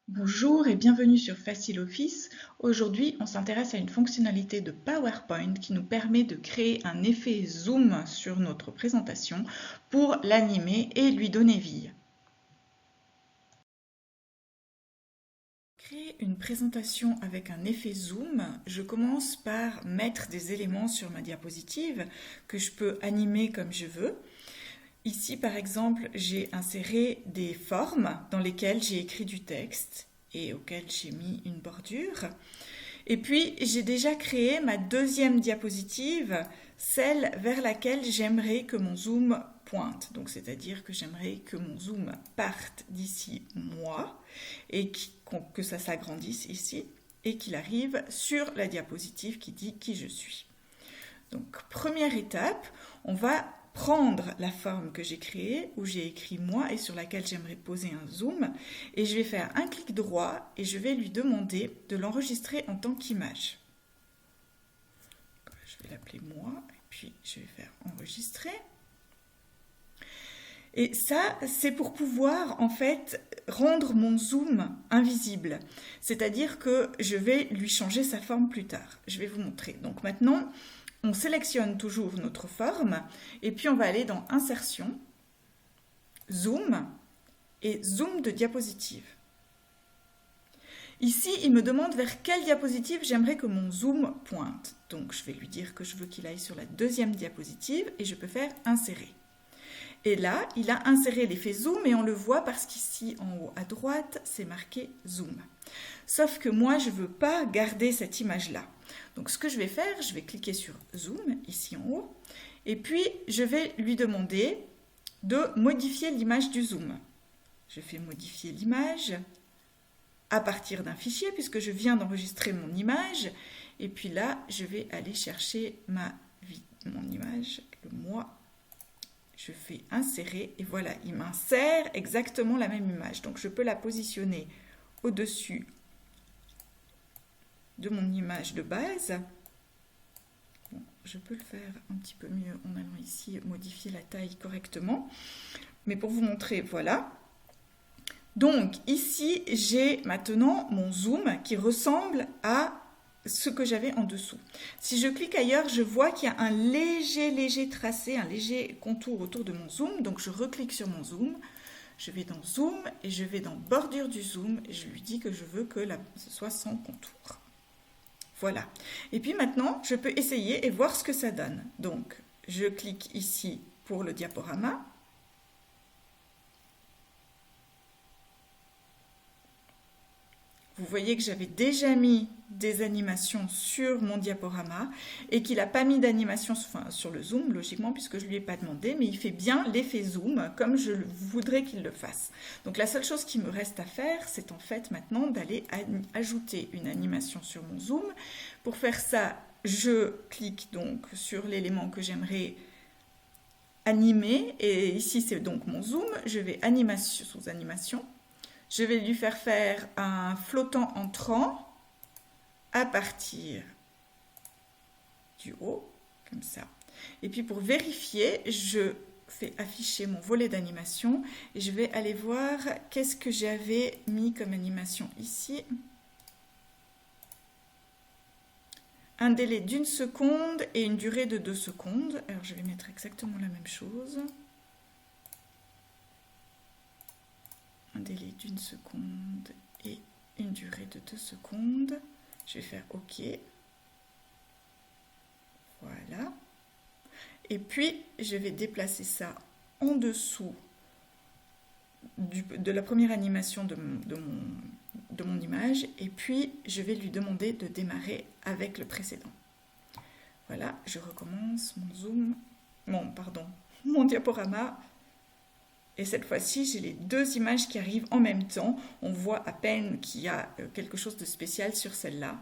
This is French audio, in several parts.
Bonjour et bienvenue sur Facile Office. Aujourd'hui, on s'intéresse à une fonctionnalité de PowerPoint qui nous permet de créer un effet zoom sur notre présentation pour l'animer et lui donner vie. Créer une présentation avec un effet zoom, je commence par mettre des éléments sur ma diapositive que je peux animer comme je veux. Ici, par exemple, j'ai inséré des formes dans lesquelles j'ai écrit du texte et auxquelles j'ai mis une bordure. Et puis, j'ai déjà créé ma deuxième diapositive, celle vers laquelle j'aimerais que mon zoom pointe. Donc, c'est-à-dire que j'aimerais que mon zoom parte d'ici, moi, et que ça s'agrandisse ici, et qu'il arrive sur la diapositive qui dit qui je suis. Donc, première étape, on va prendre la forme que j'ai créée, où j'ai écrit moi et sur laquelle j'aimerais poser un zoom, et je vais faire un clic droit et je vais lui demander de l'enregistrer en tant qu'image. Je vais l'appeler moi, et puis je vais faire enregistrer. Et ça, c'est pour pouvoir en fait rendre mon zoom invisible. C'est-à-dire que je vais lui changer sa forme plus tard. Je vais vous montrer. Donc maintenant, on sélectionne toujours notre forme et puis on va aller dans Insertion, Zoom et Zoom de diapositive. Ici, il me demande vers quelle diapositive j'aimerais que mon zoom pointe. Donc je vais lui dire que je veux qu'il aille sur la deuxième diapositive et je peux faire Insérer. Et là, il a inséré l'effet zoom et on le voit parce qu'ici en haut à droite, c'est marqué zoom. Sauf que moi, je ne veux pas garder cette image-là. Donc ce que je vais faire, je vais cliquer sur zoom ici en haut et puis je vais lui demander de modifier l'image du zoom. Je fais modifier l'image à partir d'un fichier puisque je viens d'enregistrer mon image et puis là, je vais aller chercher mon image, le moi. Je fais insérer et voilà, il m'insère exactement la même image. Donc je peux la positionner au-dessus de mon image de base. Bon, je peux le faire un petit peu mieux en allant ici modifier la taille correctement. Mais pour vous montrer, voilà. Donc ici, j'ai maintenant mon zoom qui ressemble à ce que j'avais en dessous. Si je clique ailleurs, je vois qu'il y a un léger tracé, un léger contour autour de mon zoom. Donc je reclique sur mon zoom, je vais dans zoom et je vais dans bordure du zoom et je lui dis que je veux que ce soit sans contour. Voilà. Et puis maintenant, je peux essayer et voir ce que ça donne. Donc, je clique ici pour le diaporama. Vous voyez que j'avais déjà mis des animations sur mon diaporama et qu'il n'a pas mis d'animation sur le zoom, logiquement, puisque je ne lui ai pas demandé, mais il fait bien l'effet zoom comme je voudrais qu'il le fasse. Donc la seule chose qui me reste à faire, c'est en fait maintenant d'aller ajouter une animation sur mon zoom. Pour faire ça, je clique donc sur l'élément que j'aimerais animer et ici c'est donc mon zoom. Je vais animation sous animation. Je vais lui faire un flottant entrant à partir du haut, comme ça. Et puis pour vérifier, je fais afficher mon volet d'animation et je vais aller voir qu'est-ce que j'avais mis comme animation ici. Un délai d'1 seconde et une durée de 2 secondes. Alors je vais mettre exactement la même chose. Un délai d'1 seconde et une durée de 2 secondes. Je vais faire OK. Voilà. Et puis, je vais déplacer ça en dessous de la première animation de mon image. Et puis, je vais lui demander de démarrer avec le précédent. Voilà, je recommence mon zoom, mon diaporama. Et cette fois-ci, j'ai les deux images qui arrivent en même temps. On voit à peine qu'il y a quelque chose de spécial sur celle-là.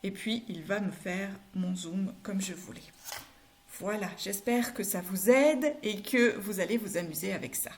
Et puis, il va me faire mon zoom comme je voulais. Voilà, j'espère que ça vous aide et que vous allez vous amuser avec ça.